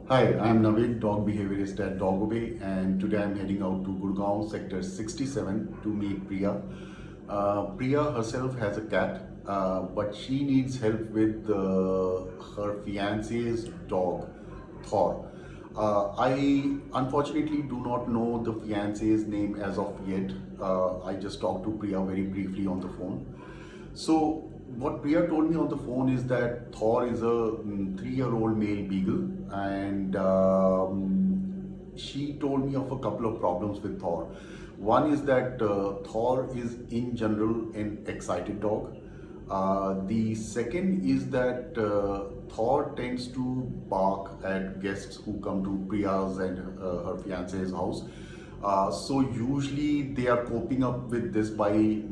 Hi, I'm Naveen, dog behaviorist at Dogobay, and today I'm heading out to Gurgaon, sector 67 to meet Priya. Priya herself has a cat, but she needs help with her fiance's dog, Thor. I unfortunately do not know the fiance's name as of yet. I just talked to Priya very briefly on the phone. So what Priya told me on the phone is that Thor is a 3-year-old male beagle, and she told me of a couple of problems with Thor. One is that Thor is in general an excited dog. The second is that Thor tends to bark at guests who come to Priya's and her fiance's house. So usually they are coping up with this by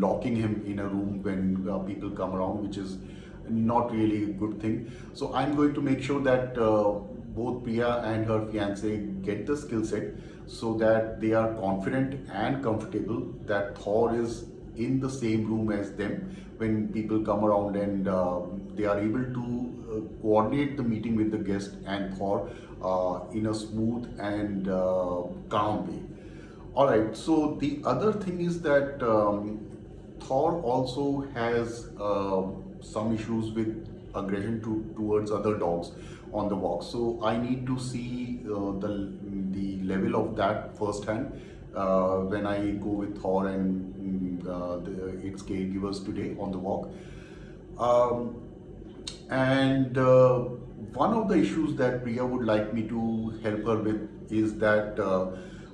locking him in a room when people come around, which is not really a good thing. So I'm going to make sure that both Priya and her fiance get the skill set so that they are confident and comfortable that Thor is in the same room as them when people come around, and they are able to coordinate the meeting with the guest and Thor in a smooth and calm way. All right, so the other thing is that Thor also has some issues with aggression towards other dogs on the walk. So I need to see the level of that firsthand when I go with Thor and its caregivers today on the walk. Um, and one of the issues that Priya would like me to help her with is that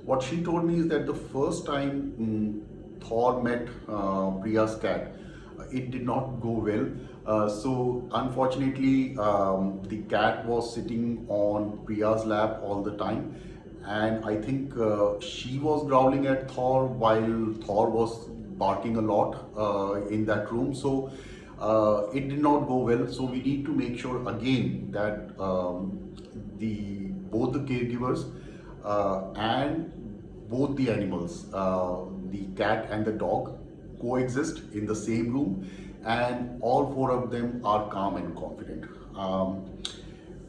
what she told me is that the first time Thor met Priya's cat, it did not go well. So unfortunately, the cat was sitting on Priya's lap all the time, and I think she was growling at Thor while Thor was barking a lot in that room. So it did not go well. So we need to make sure again that the both the caregivers and both the animals, the cat and the dog, coexist in the same room, and all four of them are calm and confident.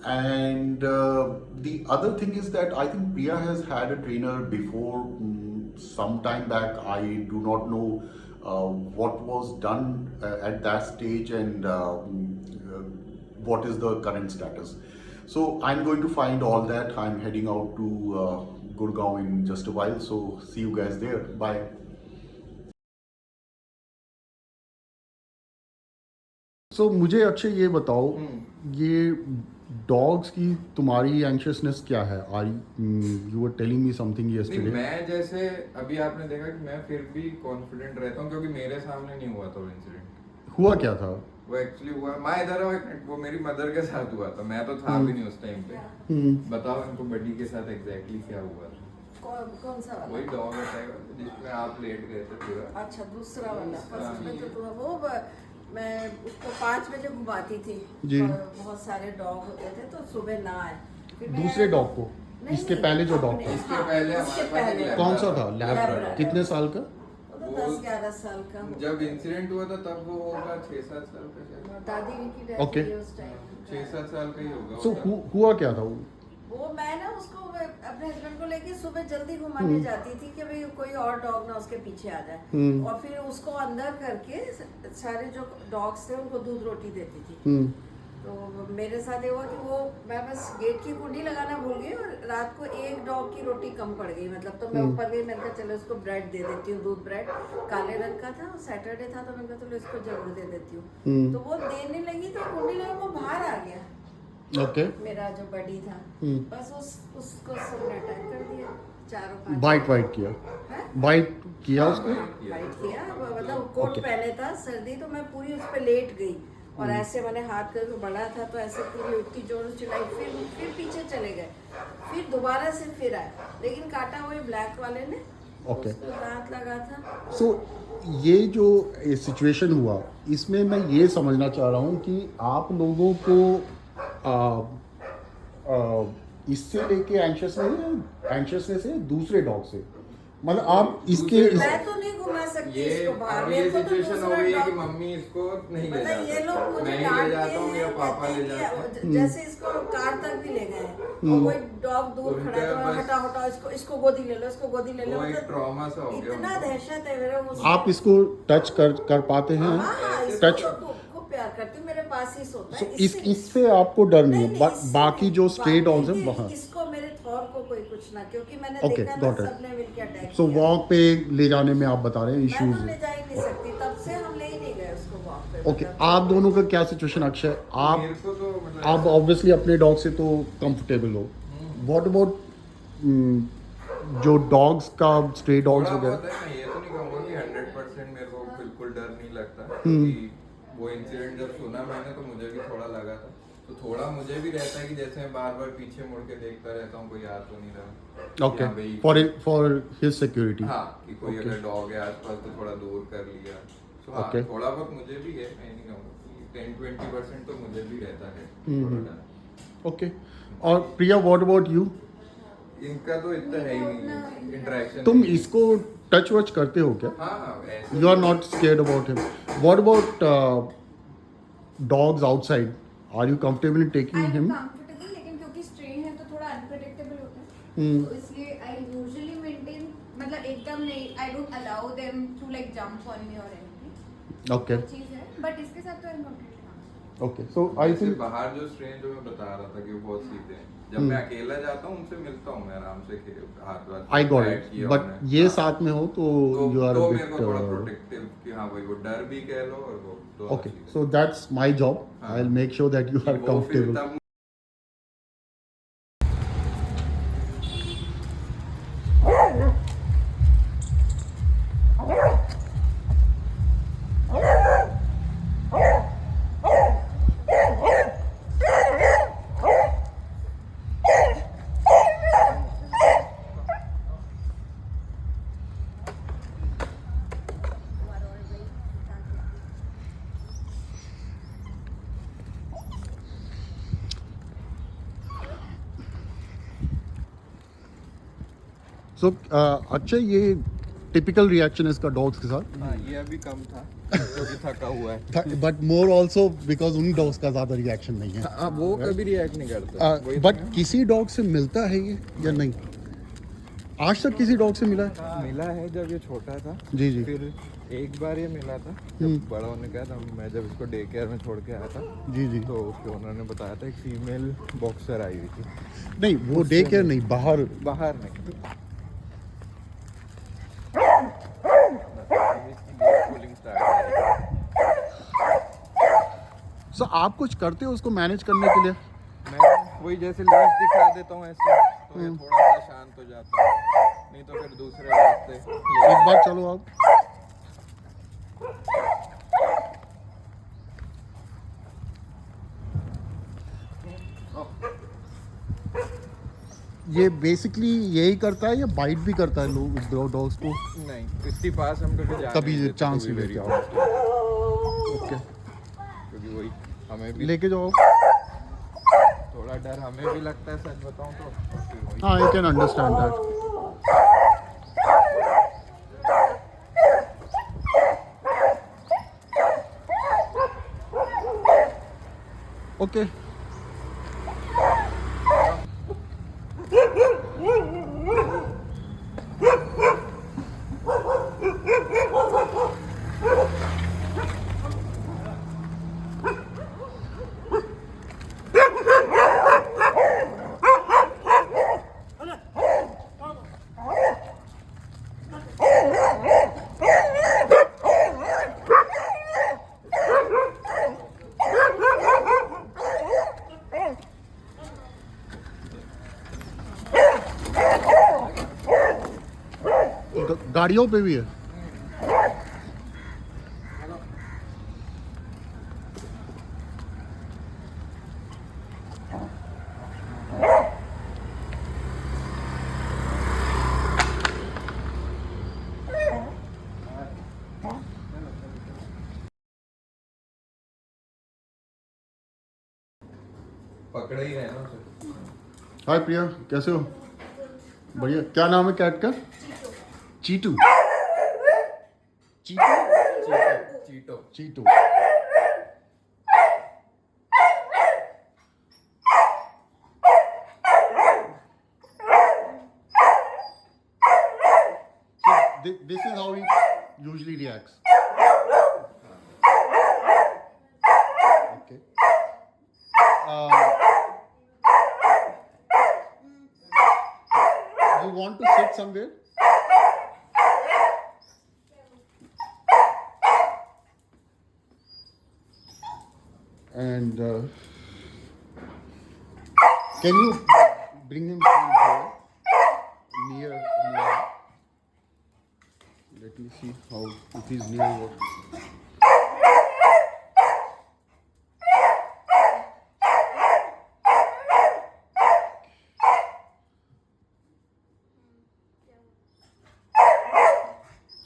And the other thing is that I think Priya has had a trainer before, some time back. I do not know what was done at that stage, and what is the current status. So I'm going to find all that. I'm heading out to Gurgaon in just a while. So see you guys there. Bye. सो मुझे अक्षय ये बताओ, ये dogs की तुम्हारी anxiousness क्या है? I you were telling me something नहीं, yesterday. मैं जैसे अभी आपने देखा कि मैं फिर भी कॉन्फिडेंट रहता हूँ क्योंकि मेरे सामने नहीं हुआ था वो इंसिडेंट। हुआ क्या था? वो एक्चुअली हुआ, मैं इधर हूँ, वो मेरी मदर के साथ हुआ था, मैं तो था भी नहीं उस टाइम पे। बताओ इनको बडी के साथ एग्जैक्टली क्या हुआ था? कौन सा वाला? वही डॉग अटैक जिसमें आप लेट गए थे पूरा। अच्छा, दूसरा वाला। फर्स्ट में हाँ। तो मैं उसको 5 बजे घुमाती थी जी। और बहुत सारे डॉग होते थे तो सुबह ना आए। फिर मैं दूसरे डॉग को? नहीं, इसके पहले जो डॉग अपने- था? इसके हाँ, पहले इसके हमारे पास पहले। एक कौन सा था? लैब्राडोर। कितने साल का? वो तो 10-11 साल का होगा। जब इंसिडेंट हुआ था तब वो होगा 6-7 साल का शायद। दादी की डेथ Okay. हुई है उस टाइम। 6-7 साल का ही होगा। सो हुआ क्या था वो? वो मैं ना उसको अपने हस्बैंड को लेके सुबह जल्दी घुमाने जाती थी कि भाई कोई और डॉग ना उसके पीछे आ जाए, और फिर उसको अंदर करके सारे जो डॉग्स थे उनको दूध रोटी देती थी। तो मेरे साथ ये हुआ कि वो मैं बस गेट की कुंडी लगाना भूल गई और रात को एक डॉग की रोटी कम पड़ गई, मतलब तो मैं ऊपर गई, मैंने कहा चलो उसको ब्रेड दे देती हूँ, दूध ब्रेड काले रंग का था, सैटरडे था, तो मैंने कहा चलो इसको जरूर दे देती हूँ। तो वो देने लगी तो कुंडी लगी, वो बाहर आ गया। ओके. मेरा जो बडी था, बस उसको सबने अटैक कर दिया, चारों पांचों। बाइट वाइट किया? हैं? बाइट किया उसको? फाइट किया, मतलब कोट Okay. पहने था, सर्दी, तो मैं पूरी उस पे लेट गई और ऐसे मैंने हाथ करके बढ़ा था तो ऐसे पूरी उतनी जोर से चिल्लाई, फिर पीछे चले गए, फिर दोबारा से फिर आए, लेकिन काटा वही ब्लैक वाले ने। Okay. उसको दांत लगा था। सो ये जो सिचुएशन हुआ, इसमें मैं ये समझना चाह रहा हूँ कि आप लोगों को इससे लेके एंशियसनेस है दूसरे डॉग से? मतलब आप इसके मैं तो नहीं घुमा सकती ये इसको बाहर। अब मेरे ये को तो सिचुएशन हो दूसरा गई है कि dog- मम्मी इसको नहीं ले मतलब ये लोग जाते, मुझे मैं ही ले डांटते जाता हूँ या हैं, पापा ले कहते जाते हैं हैं। कि जैसे इसको कार तक भी ले गए हैं और कोई डॉग दूर खड़ा है तो उनका बस- हटाओ हटाओ, इसको गोदी ले लो, इसको गोदी ले लो। वो एक मतलब ट्रॉमा सा हो गया इतना उनको। दहशत है मेरा उसको। आप इसको टच कर पाते हैं? हाँ हाँ, इसको टच तो खूब प्यार करती हूँ, मेरे पास ही सोता सो है। इससे आपको डर नहीं है, इससे बाकी नहीं, जो स्ट्रे डॉग्स बाकी हैं वहाँ। इसको मेरे थॉर को कोई कुछ ना, क्योंकि मैंने Okay, देखा ना got it. सबने मिलके अटैक सो किया। वॉक पे ले जाने में आप बता रहे हैं मैं इश्यूज तो ले है। जा ही नहीं सकती, तब से हम ले ही नहीं गए उसको वॉक पे। ओके, मतलब- आप दोनों का क्या सिचुएशन? अक्षय, मेरे आप को तो मतलब आप ऑब्वियसली अपने डॉग से तो कंफर्टेबल हो। व्हाट अबाउट जो डॉग्स का स्ट्रे डॉग्स थोड़ा वगैरह? बहुत है, मैं ये तो नहीं कहूँगा कि 100% मेरे को बिल्कुल डर नहीं लगता, क्योंकि वो इंसिडेंट जब सुना मैंने तो मुझे भी थोड़ा लगा था। तो थोड़ा मुझे भी रहता है कि जैसे मैं बार बार पीछे मुड़ के देखता रहता हूँ कोई आ तो नहीं रहा। ओके, या भाई- फॉर हिज सिक्योरिटी। हाँ, कि कोई Okay. अगर डॉग है आसपास तो थोड़ा दूर कर लिया। तो हाँ, Okay. थोड़ा बहुत मुझे भी है, मैं नहीं कहूँगा कि 10-20% तो मुझे भी रहता है थोड़ा डर। ओके, और प्रिया, व्हाट अबाउट यू? इनका तो इतना है ही नहीं इंटरेक्शन। तुम इसको टच वच करते हो क्या? हाँ हाँ, ऐसे you are not scared about him? What about dogs outside? Are you comfortable in taking I am him? Comfortable, लेकिन क्योंकि स्ट्रेन है तो थोड़ा अनप्रेडिक्टेबल होता है, तो इसलिए आई यूजुअली मेंटेन, मतलब एकदम नहीं, I don't allow them to like jump on me और एनीथिंग। ओके वो चीज है, बट इसके साथ तो आई एम कंप्लीटली ओके, सो आई जैसे थिंक बाहर जो स्ट्रेन जो मैं बता रहा था कि वो बहुत सीधे हैं, जब मैं अकेला जाता हूँ उनसे मिलता हूँ, मैं आराम से हाथ वाथ आई गॉट बैठ इट, किया बट उन्हें। ये हाँ, साथ में हो तो यू आर तो अ मेरे को थोड़ा बिट प्रोटेक्टिव कि हाँ भाई वो डर भी कह लो और वो दोनों ओके, चीजें। So that's my job. हाँ। I will make sure that you कि आर वो फिर कंफर्टेबल। तब सो अच्छा, ये टिपिकल रिएक्शन है इसका डॉग्स के साथ, हाँ, ये अभी कम था क्योंकि थका हुआ है। बट मोर ऑल्सो बिकॉज उन डॉग्स का ज़्यादा रिएक्शन नहीं है। हाँ, वो कभी रिएक्ट नहीं करता। वही बट तो किसी डॉग से मिलता है ये या नहीं? आज तक किसी डॉग से मिला है? मिला है जब ये छोटा था। जी जी। फिर एक बार ये मिला था जब बड़ा होने का था, मैं जब इसको डे केयर में छोड़ के आया था, जी जी। तो उसके ओनर ने बताया था एक फीमेल बॉक्सर आई हुई थी। नहीं, वो डे केयर नहीं, बाहर। बाहर नहीं, कूलिंग स्टार्ट। सो आप कुछ करते हो उसको मैनेज करने के लिए? मैं वही जैसे लीज दिखा देता हूँ ऐसे, तो ये थोड़ा सा शांत हो जाता है, नहीं तो फिर दूसरे रास्ते एक बार चलो आप। ये बेसिकली यही करता है या बाइट भी करता है लोग डॉग्स को? नहीं, इसके पास हम कभी जा कभी नहीं देते, chance to be नहीं very देते आप। honest। ओके, क्योंकि वही हमें भी लेके जाओ। थोड़ा डर हमें भी लगता है, सच बताऊं तो। और फिर वही हाँ, I can understand that. Okay, गाड़ियों पे भी है। पकड़े ही रहना उसे। हाय प्रिया, कैसे हो? बढ़िया। क्या नाम है कैट का? चीटू चीटू चीटो चीटू So this is how he usually reacts. Okay. You want to sit somewhere? And can you bring him from here near? Let me see how if he's near what.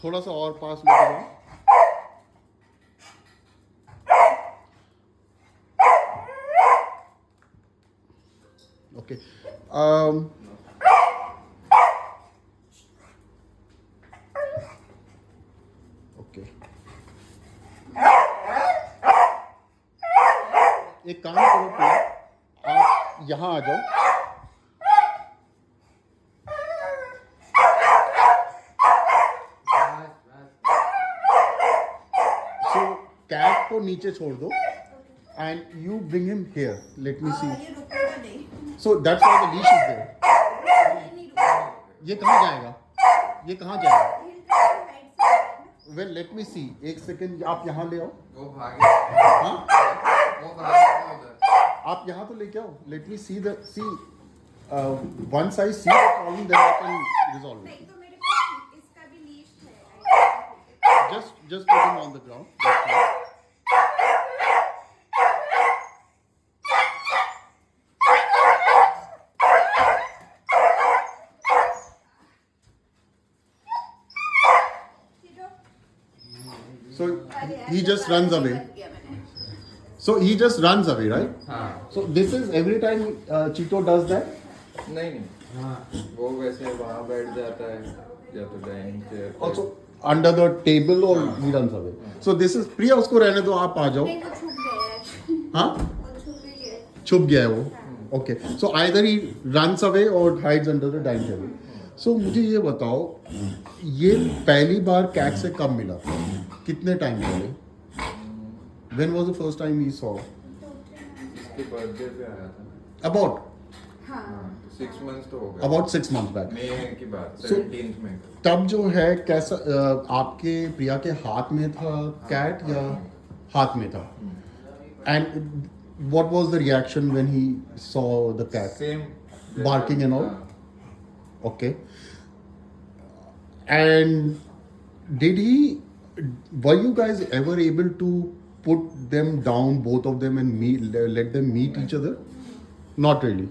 थोड़ा सा और पास लेके जाओ. Okay. Okay. एक काम करो प्रिया, आप यहाँ आ जाओ. So cat को नीचे छोड़ दो. And you bring him here. Let me see. ये रुकेगा नहीं। So that's why the leash is there. ये नहीं रुकेगा। ये कहाँ जाएगा? ये कहाँ जाएगा? He'll try to hide somewhere। Well, let me see. एक सेकंड आप यहाँ ले आओ. वो भागे हाँ? वो भागे उधर आप यहाँ तो लेके आओ. Let me see the see. Once I see the problem, then I can resolve नहीं it. तो मेरे पास इसका भी लीस्ट है. Just put him on the ground. That's fine. So he just runs away. So he just runs away, right? हाँ So this is every time Cheeto does that. नहीं नहीं वो वैसे वहाँ बैठ जाता है या तो dining chair Also under the table or he runs away. So this is प्रिया उसको रहने दो आप आ जाओ. नहीं वो छुप गया है actually. हाँ वो छुप ही गया है. छुप गया है वो. Okay. So either he runs away or hides under the dining table. So मुझे ये बताओ ये पहली बार कैट से कब मिला था? कितने टाइम पहले? When was the first time he saw? इसके बर्थडे पे आया था About हाँ. हाँ 6 months तो हो गया about 6 months back. मई की बात So- 17th में तब जो है कैसा आपके प्रिया के हाथ में था कैट या हाथ में था? And what was the reaction when he saw the cat? Same Barking and all? Okay. And did he? Were you guys ever able to put them down, both of them, and let them meet each other? Not really.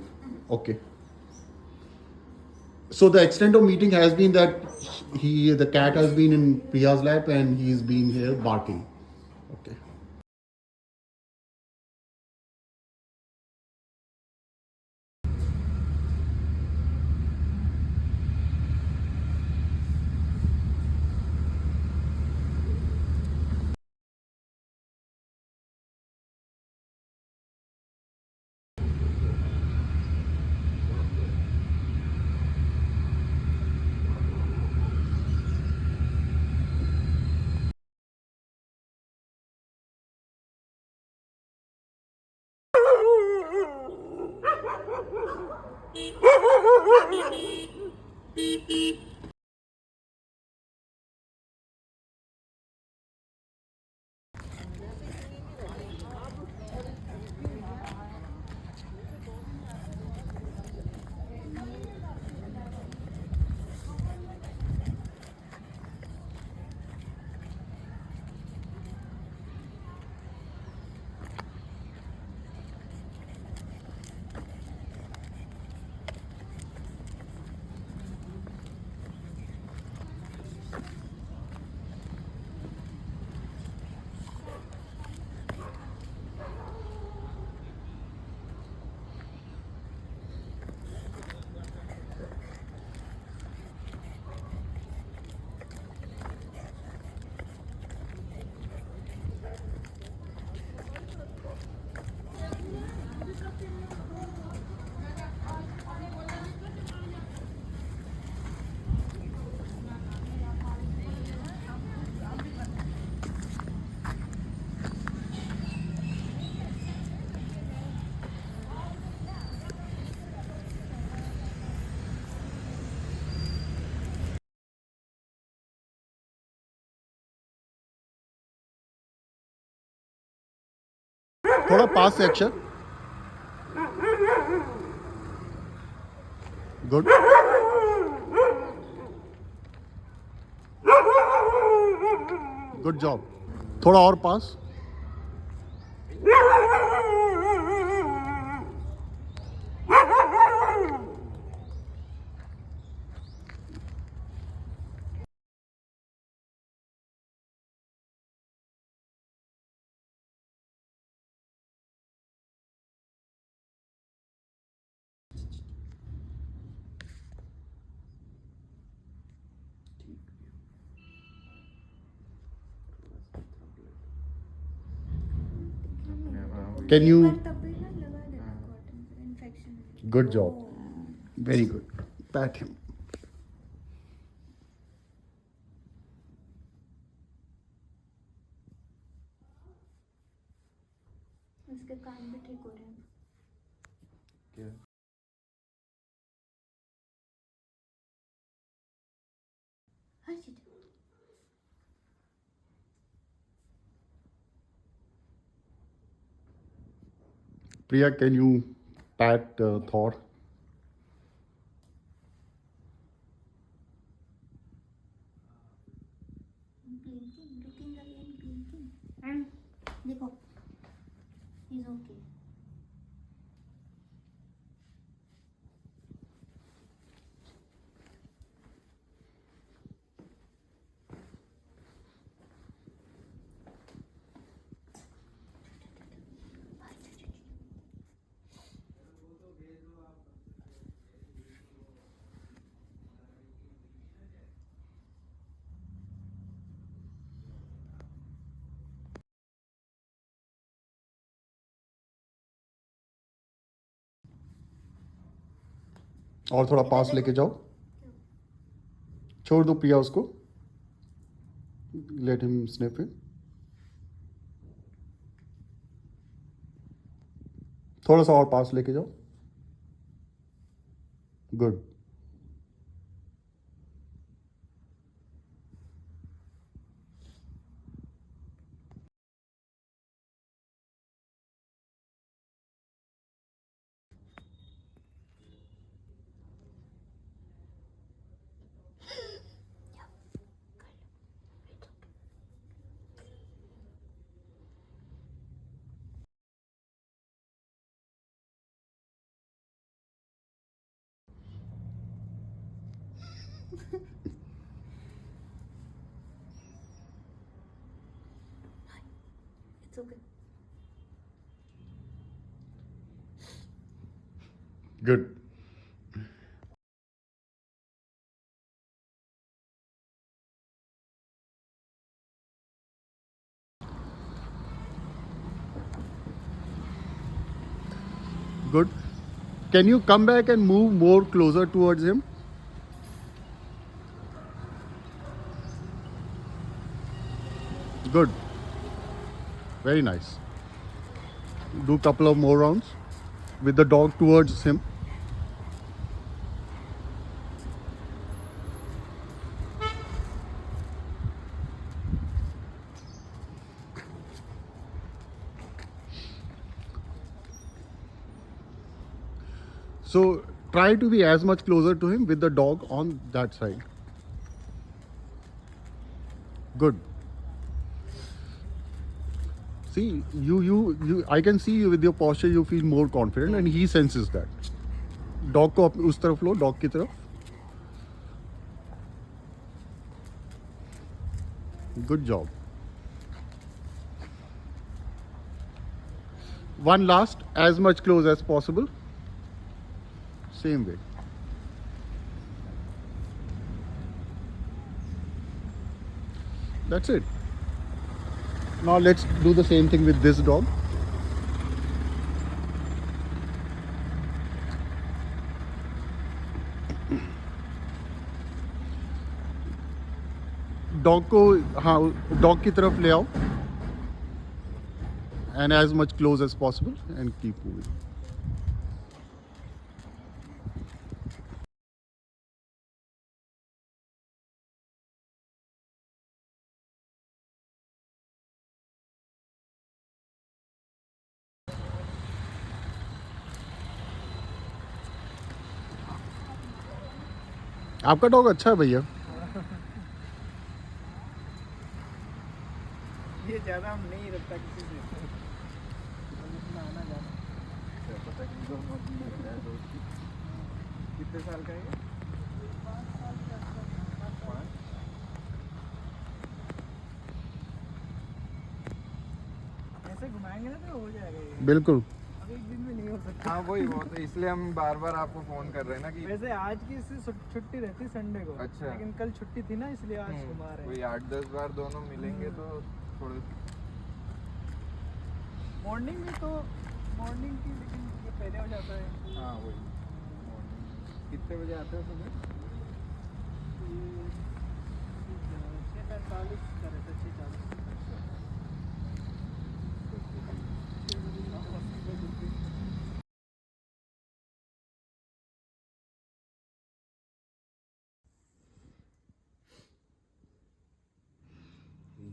Okay. So the extent of meeting has been that the cat has been in Priya's lap and he's been here barking. Okay. थोड़ा पास से अक्षर. Good. Good job. थोड़ा और पास. Can you? तब भी ना लगा देना कॉटन पर infection. Good job. Very good. Pat him. उसके कान भी ठीक हो रहे हैं. क्या हाँ जी. Priya, can you pat Thor? Blinking, looking again, blinking. देखो, he's okay. और थोड़ा पास लेके जाओ. छोड़ दो प्रिया उसको. Let him sniff it. थोड़ा सा और पास लेके जाओ. Good. It's okay. Good. Good. Can you come back and move more closer towards him? Good. Very nice. Do couple of more rounds with the dog towards him. So try to be as much closer to him with the dog on that side. Good. See, you. I can see you with your posture. You feel more confident, and he senses that. Dog को उस तरफ लो, dog की तरफ. Good job. One last, as much close as possible. Same way. That's it. Now let's do the same thing with this dog. Dog को हाँ dog की तरफ ले आओ. And as much close as possible and keep moving. आपका dog अच्छा है भैया. ये ज़्यादा हम नहीं रखता किसी से अपना आना जाना. पता नहीं दोनों की लग रहा है दोस्ती. कितने साल का है ये? 5? ऐसे घुमाएंगे ना तो हो जाएगा ये. बिल्कुल. अब एक दिन में नहीं हो सकता. हाँ वही वो तो इसलिए हम बार बार आपको फोन कर रहे हैं ना कि वैसे आज की इससे छुट्टी रहती संडे को. अच्छा. लेकिन कल छुट्टी थी ना इसलिए आज घुमा रहे कोई हैं. 8-10 बार दोनों मिलेंगे तो थोड़े. मॉर्निंग में तो मॉर्निंग की, लेकिन ये पहले हो जाता है. हाँ वही. कितने बजे आते हो सुबह? 6:45 का रहता है. 6:40.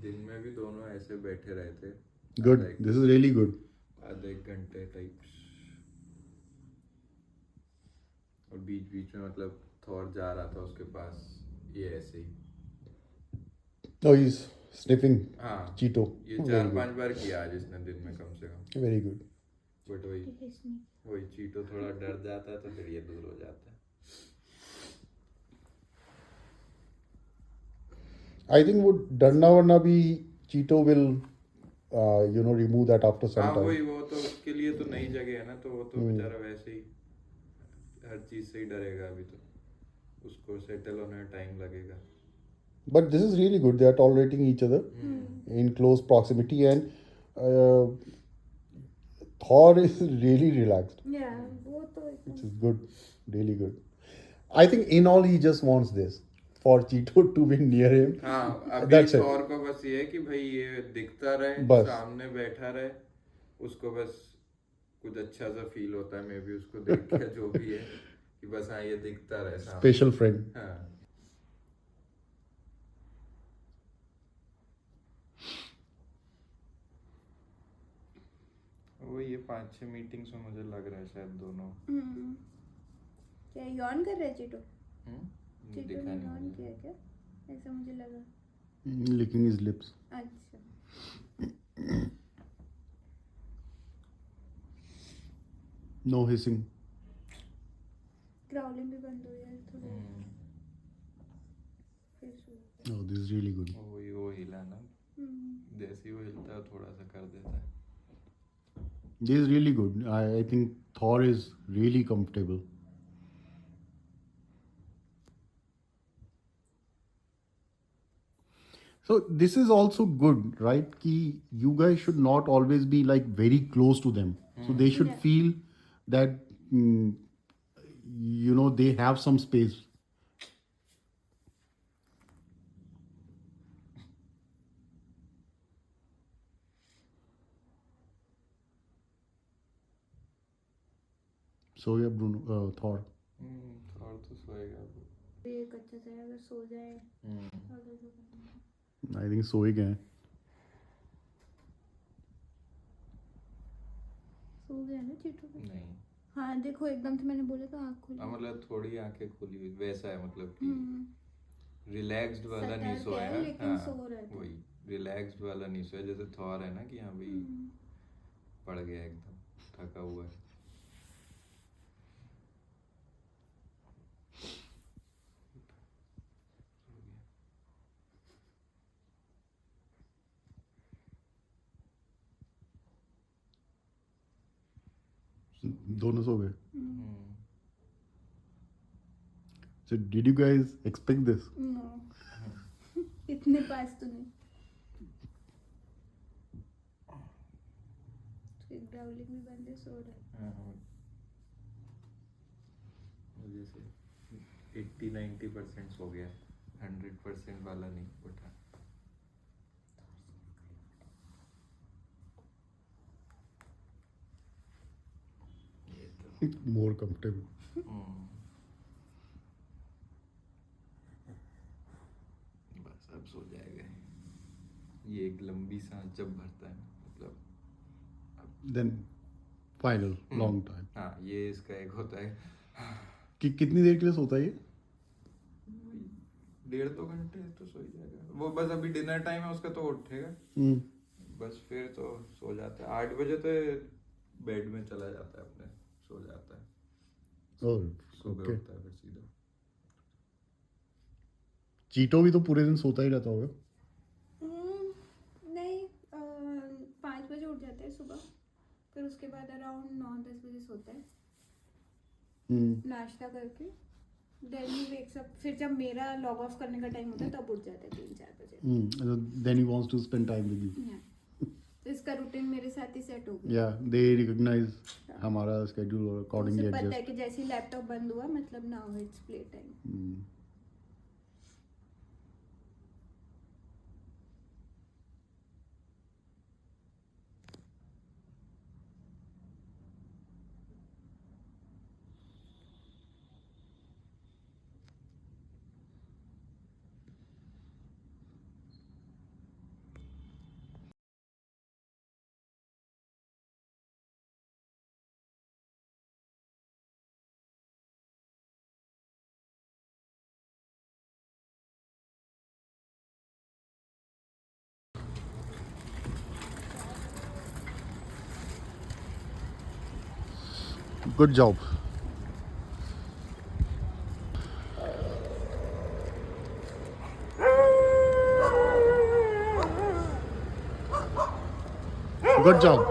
दिन में भी दोनों ऐसे बैठे रहते. Good. This is really good. आधे एक घंटे टाइप. और बीच बीच में मतलब थॉर जा रहा था उसके पास, ये ऐसे ही. Oh, he's sniffing हाँ Cheeto. ये Very 4-5 good. बार किया आज इसने दिन में कम से कम. Very good. बट वही चीटो थोड़ा डर जाता है तो फिर ये दूर हो जाता है. I think would डरना वरना भी Cheeto will, remove that after some हाँ time. वही वो तो उसके लिए तो नई जगह है ना, तो वो तो बेचारा वैसे ही हर चीज से ही डरेगा. अभी तो उसको सेटल होने में टाइम लगेगा. But this is really good. They are tolerating each other in close proximity, and Thor is really relaxed, Yeah, वो तो which is good, really good. I think in all he just wants this for Cheeto to be near him. हाँ अभी That's it. Thor को बस ये है कि भाई ये दिखता रहे, बस. सामने बैठा रहे, उसको बस कुछ अच्छा सा फील होता है मे बी उसको देख के जो भी है कि बस हाँ ये दिखता रहे सामने. Special friend. हाँ वो ये 5-6 मीटिंग्स में मुझे लग रहा है शायद दोनों. क्या यॉन कर रहे चीटो? चीटो दिखा ने नहीं यॉन मुझे. किया क्या? ऐसा मुझे लगा. Licking his lips. अच्छा. No hissing. क्राउलिंग भी बंद हो गया है थोड़ा. फिर शुरू. Oh, this is really good. वही वो हिला ना, जैसे ही वो हिलता है थोड़ा सा कर देता है. This is really good. I think Thor is really comfortable. So this is also good, right? Ki you guys should not always be like very close to them. So they should Yeah. feel that they have some space. So yeah, Thor. थोड़ा तो सोएगा वो. ये कच्चा सा है, अगर सो जाए अगर जो करना है. I think so again. सो गया ना चीटो भी. नहीं हाँ देखो एकदम से मैंने बोला तो आँख खुली. हाँ मतलब थोड़ी आंखें खुली हुई वैसा है, मतलब कि रिलैक्स्ड वाला नहीं सतर्क सोया. है, लेकिन हाँ सो रहा था. वही रिलैक्स्ड वाला नहीं सोया, जैसे थॉर है ना कि हाँ भाई पड़ गया एकदम थका हुआ है. दोनों सो गए. So did you guys expect this? No. इतने पास तो नहीं. ग्राउलिंग भी बंद है, सो रहा है. हाँ जैसे 80-90% हो गया, 100% वाला नहीं उठा. More comfortable. बस अब सो जाएगा. ये एक लंबी सांस जब भरता है ना, मतलब Then final long time. हाँ ये इसका एक होता है. कि कितनी देर के लिए सोता है ये? 1.5-2 घंटे तो सो ही जाएगा वो, बस अभी डिनर टाइम है उसका तो उठेगा, बस फिर तो सो जाता है 8 बजे तो बेड में चला जाता है अपने, सो जाता है, ओह सुबह ओके। उठता है फिर सीधा। चीटो भी तो पूरे दिन सोता ही रहता होगा। नहीं 5 बजे उठ जाते हैं सुबह, फिर उसके बाद अराउंड 9-10 बजे सोता है नाश्ता करके, देन ही वेक्स अप, फिर जब मेरा लॉग ऑफ करने का टाइम होता है तब उठ जाता है 3-4 बजे। Then he wants to spend time with you. Yeah. तो इसका रूटीन मेरे साथ ही सेट हो गया। या दे रिकॉग्नाइज हमारा स्केड्यूल और अकॉर्डिंगली उसे पता है एडजस्ट। कि जैसे ही लैपटॉप बंद हुआ मतलब now it's play time. Good job. Good job.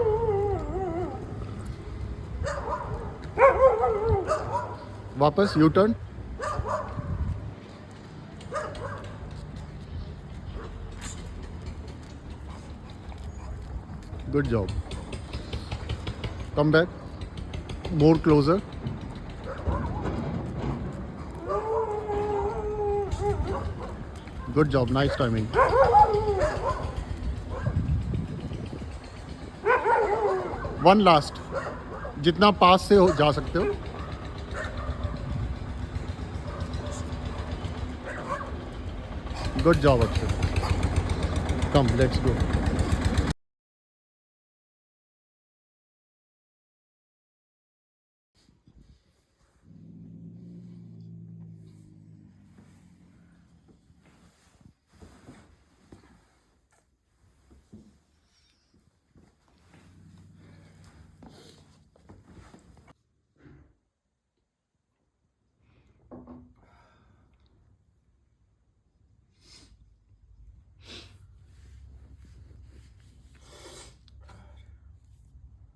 वापस U turn. Good job. Come back. More closer. Good job. Nice timing. One last. जितना पास से हो जा सकते हो। Good job, Akshay. Come, let's go.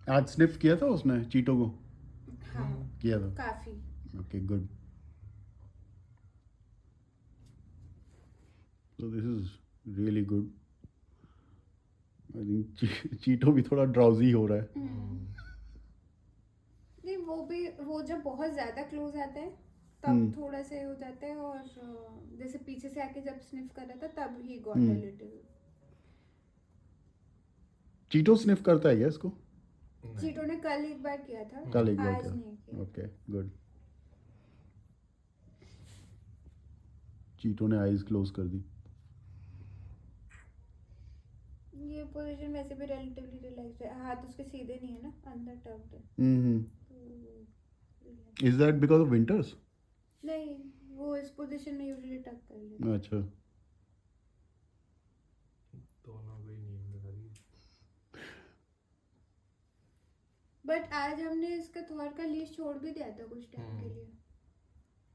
आज स्निफ किया था उसने चीटो को? हाँ किया था। काफी। Okay, good. So this is really good. I think चीटो भी थोड़ा ड्राउजी हो रहा है। नहीं वो जब बहुत ज्यादा क्लोज आता है तब थोड़ा से हो जाता है, और जैसे पीछे से आके जब स्निफ कर रहा था तब ही got a little. Cheeto sniff करता है क्या इसको? चीटो ने कल एक बार किया था, कल एक बार आज किया। नहीं किया। Okay good. चीटो ने आईज क्लोज कर दी। ये पोजीशन वैसे भी रिलेटिवली रिलैक्स है, हाथ उसके सीधे नहीं है ना, अंदर टक्ड है। तो is that because of winters? नहीं, वो इस पोजीशन में यूजुअली टक कर लेता है। अच्छा। दोनों को ही नींद आ रही है। बट आज हमने इसका थॉर का लीश छोड़ भी दिया था कुछ टाइम के लिए,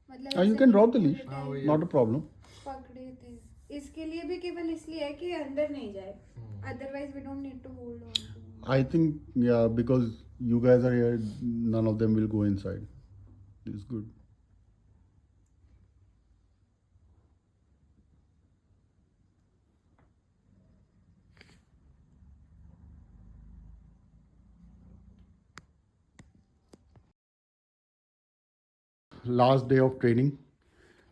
मतलब you ऐसे can drop the पूरे leash. time Not a problem. पकड़े थे। इसके लिए भी केवल इसलिए है कि अंदर नहीं जाए, otherwise we don't need to hold on. I think yeah, because you guys are here, none of them will go inside. It's good. Last day of training.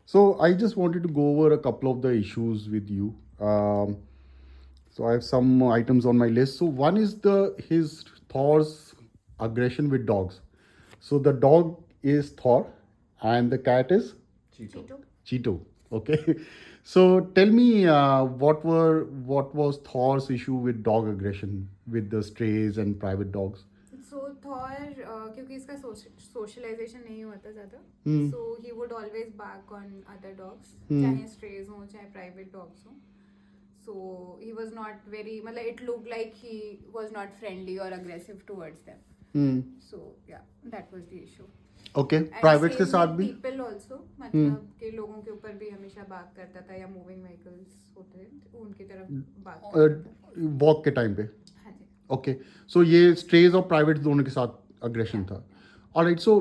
So I just wanted to go over a couple of the issues with you. So I have some items on my list. So one is his Thor's aggression with dogs. So the dog is Thor, and the cat is चीटो। Cheeto. Okay. So tell me, what was Thor's issue with dog aggression with the strays and private dogs? So so Thor क्योंकि इसका socialisation नहीं होता ज़्यादा, Hmm. So he would always bark on other dogs, Hmm. चाहे strays हों चाहे private dogs हों. So he was not very, मतलब it look like he was not friendly और aggressive towards them. Hmm. So या that was the issue. Okay, private के साथ भी पीपल ऑल्सो, मतलब के लोगों के ऊपर भी हमेशा बात करता था, या मूविंग व्हीकल्स होते हैं उनकी तरफ बात करता था. वॉक के टाइम पे. हाँ जी. ओके, सो ये स्ट्रेज और प्राइवेट दोनों के साथ अग्रेशन था. Alright, so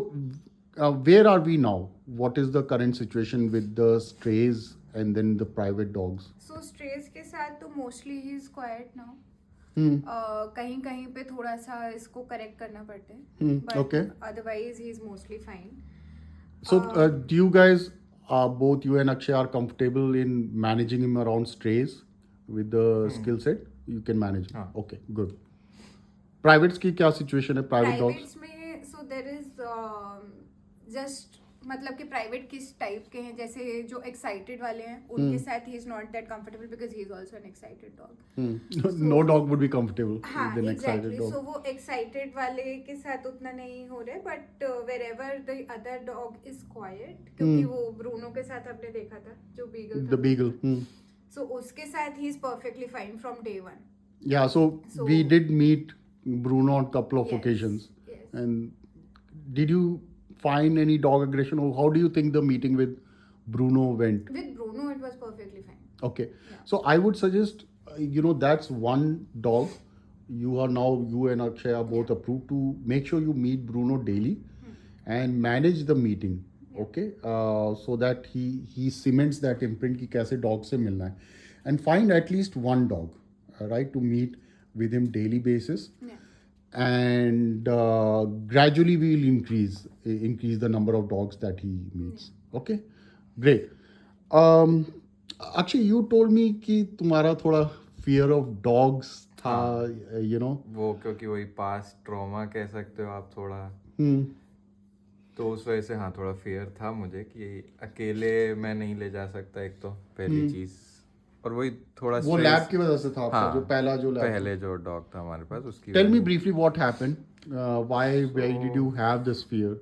where are we now? What is the current situation with the strays and then the private dogs? So strays के साथ तो mostly he is quiet now. Hmm. कहीं कहीं पे थोड़ा सा इसको करेक्ट करना पड़ता है, Okay. But otherwise he is mostly fine. So, do you guys, both you and Akshay, are comfortable in managing him around strays with the skill set? You can manage. हाँ. Okay, good. Privates की क्या situation है? Private dogs? Privates में so there is just, मतलब कि private किस type के हैं, जैसे जो एक्साइटेड वाले हैं उनके साथ he is not that comfortable because he is also an excited dog. No dog would be comfortable हाँ with an excited exactly. dog. सो वो एक्साइटेड वाले के साथ उतना नहीं हो रहा है, but wherever the other dog is quiet, क्योंकि वो ब्रूनो के साथ आपने देखा था जो beagle The beagle. Hmm. So उसके साथ he is perfectly fine from day one. Yeah, so, So- we did meet Bruno on couple of Yes, occasions. yes. And did you find any dog aggression, or how do you think the meeting with Bruno went? With Bruno it was perfectly fine. Okay. Yeah. So I would suggest, that's one dog. You and Akshay are both approved to make sure you meet Bruno daily and manage the meeting. Okay. So that he cements that imprint कि कैसे dog से मिलना है. And find at least one dog, right, to meet with him daily basis. Yeah. And gradually we will increase the number of dogs that he meets. Okay, great. Akshay, you told me कि तुम्हारा थोड़ा fear of dogs था, वो क्योंकि वही past trauma कह सकते हो आप थोड़ा, तो उस वजह से हाँ थोड़ा फियर था मुझे कि अकेले मैं नहीं ले जा सकता, एक तो पहली चीज, और वही थोड़ा वो stress- लैब की वजह से था आपका, हाँ, जो पहला जो लैब. पहले जो डॉग था हमारे पास उसकी Tell me briefly what happened. Why did you have this fear?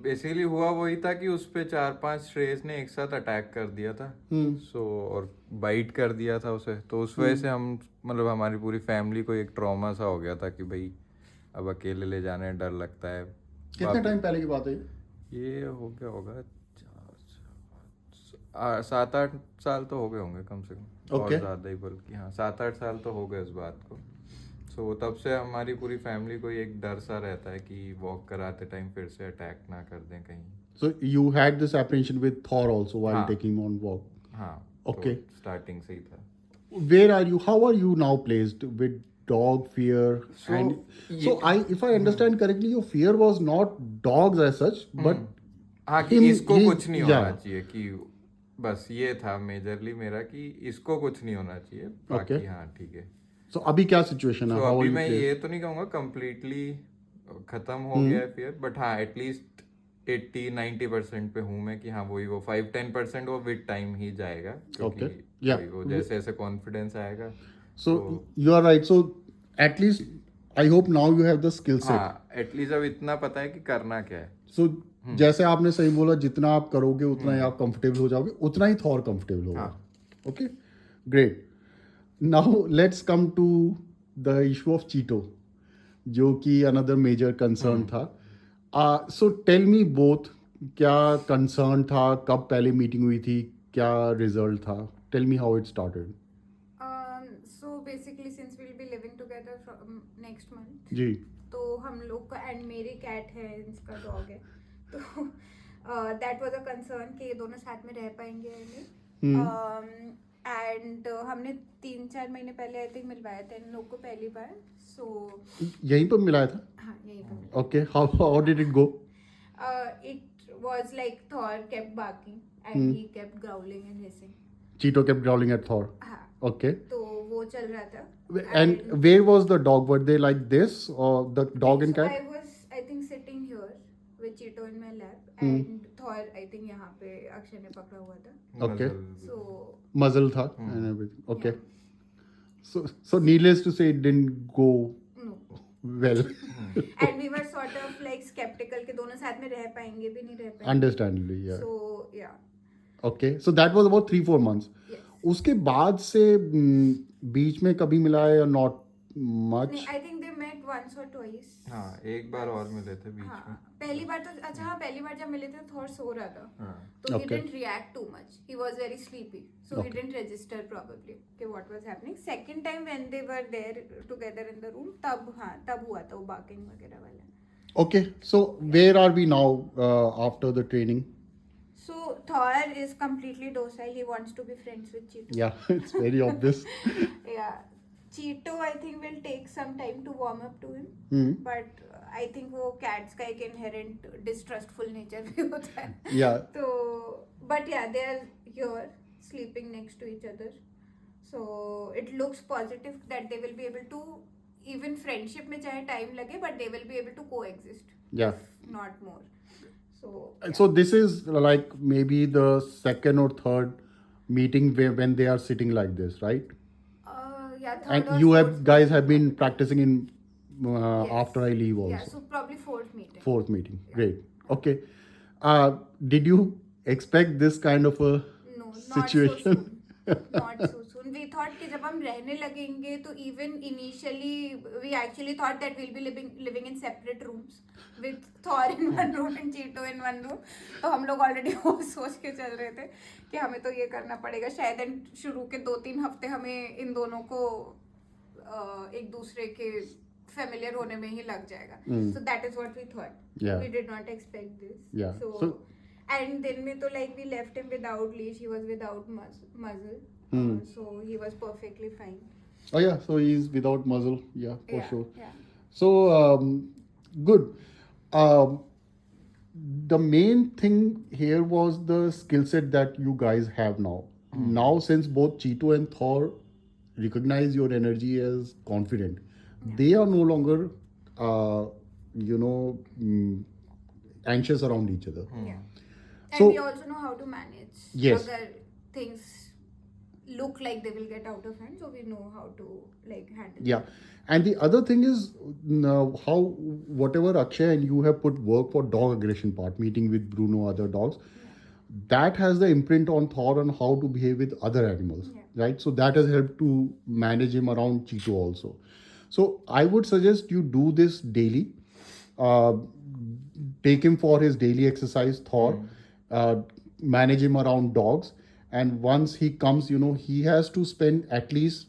Basically हुआ वही था कि उस पे 4-5 स्ट्रेस ने एक साथ अटैक कर दिया था. सो और बाइट कर दिया था उसे, तो उस वजह से हम, मतलब हमारी पूरी फैमिली को एक ट्रॉमा सा हो गया था कि भाई अब अकेले ले जाने डर लगता है. कितने टाइम पहले की बात है? ये हो गया होगा 7-8 साल तो हो गए होंगे कम से कम, और Okay. ज्यादा ही, बल्कि हाँ 7-8 साल तो हो गए इस बात को. सो तब से हमारी पूरी फैमिली को एक डर सा रहता है कि वॉक कराते टाइम फिर से अटैक ना कर दें कहीं. So you had this apprehension with Thor also while हाँ. taking him on walk. हाँ. Okay. तो स्टार्टिंग से ही था. Where are you? How are you now placed with dog fear? So, If I understand correctly, your fear was not dogs as such, but हाँ कि him- इसको he- कुछ नहीं होना yeah. चाहिए, कि बस ये था मेजरली मेरा कि इसको कुछ नहीं होना चाहिए, बाकी Okay. हाँ ठीक है. So अभी क्या situation है? तो How are अभी you मैं placed? ये तो नहीं कहूँगा कंप्लीटली खत्म हो गया है फियर, बट हाँ एटलीस्ट 80-90% पे हूँ मैं कि हाँ वही वो 5-10% वो विद टाइम ही जाएगा, क्योंकि Okay. Yeah. वही वो जैसे जैसे कॉन्फिडेंस आएगा. So you are right. So at least I hope now you have the skill set. हाँ एटलीस्ट अब इतना पता है कि करना क्या है. So जैसे आपने सही बोला, जितना आप करोगे उतना ही आप कंफर्टेबल हो जाओगे, उतना ही थॉर कंफर्टेबल होगा. Okay, great. Now let's come to the issue of Cheeto, जो कि अनदर मेजर कंसर्न था. सो टेल मी बोथ, क्या कंसर्न था, कब पहले मीटिंग हुई थी, क्या रिजल्ट था? Tell me how it started. So basically since we'll be living together from next month, जी. तो हम लोग का, एंड मेरी कैट है, इसका डॉग है, तो दैट वाज अ कंसर्न कि ये दोनों साथ में रह पाएंगे या नहीं. एंड हमने 3-4 महीने पहले आई थिंक मिलवाया था इन लोग को पहली बार. सो यहीं पर मिलाया था? हाँ यहीं पर. Okay, how did it go? It was like Thor kept barking and he kept growling and hissing. चीटो kept growling at Thor. हाँ, Okay. तो वो चल रहा था. And where was the dog? Were they like this, or the dog and So cat? I was, I think, sitting here with Cheeto in my lap, and Thor, I think, यहाँ पे अक्षय ने पकड़ा हुआ था. Okay. So Muzzle था and everything. Okay. So needless to say, it didn't go no. well. And we were sort of like skeptical कि दोनों साथ में रह पाएंगे भी नहीं रह पाएंगे. Understandably, yeah. So yeah. Okay, so that was about 3-4 months. Yes. उसके बाद से बीच में कभी मिला है or not much? नहीं, I think they met once or twice. हाँ एक बार और मिले थे बीच में. हाँ, पहली बार तो अच्छा हाँ पहली बार जब मिले थे थॉर सो रहा था. हाँ. So he Okay. didn't react too much. He was very sleepy. So he Okay. didn't register probably कि what was happening. Second time when they were there together in the room तब हुआ था वो barking वगैरह वाला. Okay, so where are we now after the training? So Thor is completely docile. He wants to be friends with Cheeto. Yeah, it's very obvious. Yeah. Cheeto I think will take some time to warm up to him. Hmm. But I think वो cats का एक inherent distrustful nature भी होता है. Yeah. तो but yeah they are here sleeping next to each other. So it looks positive that they will be able to even friendship में चाहे time लगे but they will be able to coexist. Yeah. If not more. So So this is like maybe the second or third meeting when they are sitting like this, right? yeah. Third And or you fourth guys have been practicing in Yes. after I leave also. Yeah, so probably fourth meeting. Fourth meeting. Great. Okay. Did you expect this kind of a No, situation? not so soon. Not so soon. We thought कि जब हम रहने लगेंगे तो even initially we actually thought that we'll be living in separate rooms with Thor in one room and Cheeto in one room. तो हम लोग already वो सोच के चल रहे थे कि हमें तो ये करना पड़ेगा शायद and शुरू के 2-3 हफ्ते हमें इन दोनों को एक दूसरे के familiar होने में ही लग जाएगा. So that is what we thought. Yeah. We did not expect this. Yeah. So and then में तो like we left him without leash. He was without muzzle. So he was perfectly fine. Oh yeah, so he's without muzzle. Yeah, for Yeah, sure. yeah. So good. The main thing here was the skill set that you guys have now. Now, since both Cheeto and Thor recognize your energy as confident, they are no longer, anxious around each other. Yeah. And So- we also know how to manage. Yes. अगर things look like they will get out of hand, so we know how to like handle. Yeah, and the other thing is how whatever Akshay and you have put work for dog aggression part, meeting with Bruno, other dogs, that has the imprint on Thor on how to behave with other animals, Yeah. right? So that has helped to manage him around Cheeto also. So I would suggest you do this daily. Take him for his daily exercise, Thor. Manage him around dogs. And once he comes, he has to spend at least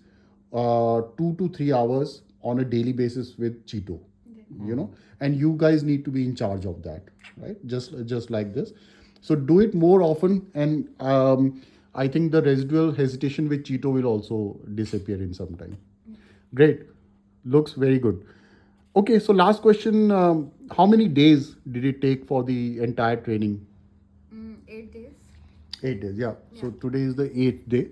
2 to 3 hours on a daily basis with Cheeto. And you guys need to be in charge of that, right? Just like this. So do it more often, and I think the residual hesitation with Cheeto will also disappear in some time. Great. Looks very good. Okay, so last question. How many days did it take for the entire training? 8 days. 8 days, yeah. So today is the 8th day.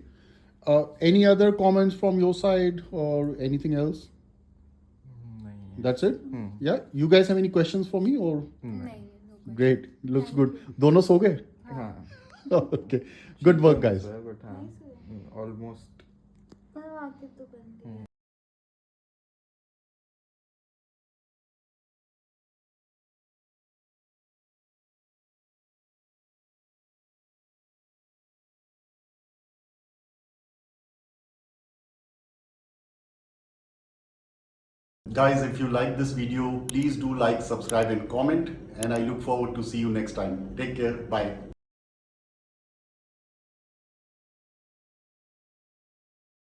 Any other comments from your side or anything else? नहीं. That's it? Yeah. You guys have any questions for me or? नहीं, no. Great. Looks good. दोनों सो गए? हाँ. Okay. Good work, guys. But हाँ. Almost. आंखें तो बंद है. Guys, if you like this video, please do like, subscribe and comment, and I look forward to see you next time. Take care. Bye.